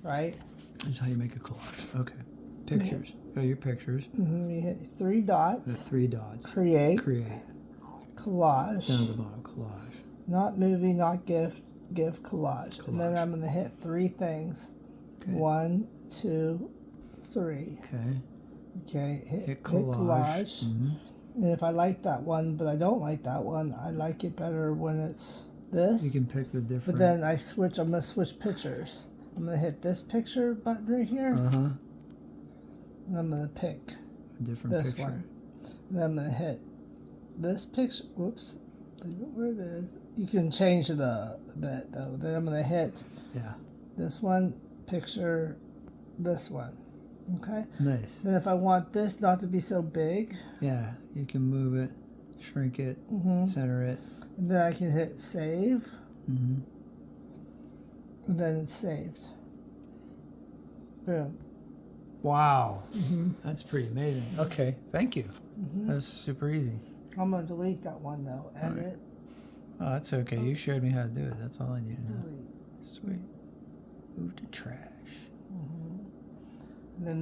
right? That's how you make a collage. Okay. Pictures. Go your pictures. You hit 3 dots. The 3 dots. Create. Create. Collage. Down at the bottom. Collage. Not movie, not gift. Give collage. And then Collage. I'm going to hit 3 things. Okay. 1, 2, 3. Okay. Okay. Hit collage. collage. Mm-hmm. And if I like that one, but I don't like that one, I like it better when it's this. You can pick the different. But then I'm going to switch pictures. I'm going to hit this picture button right here. Uh-huh. And I'm going to pick A different this picture. one. And then I'm going to hit this picture. Whoops. Where it is. You can change that though. Then I'm going to hit this one, picture this one. Okay? Nice. Then if I want this not to be so big. Yeah, you can move it, shrink it, center it. And then I can hit save. Mm-hmm. And then it's saved. Boom. Wow. That's pretty amazing. Okay, thank you. That's super easy. I'm going to delete that one though. Edit. Oh, that's okay. You showed me how to do it. That's all I need to know. Delete. Sweet. Move to trash. And then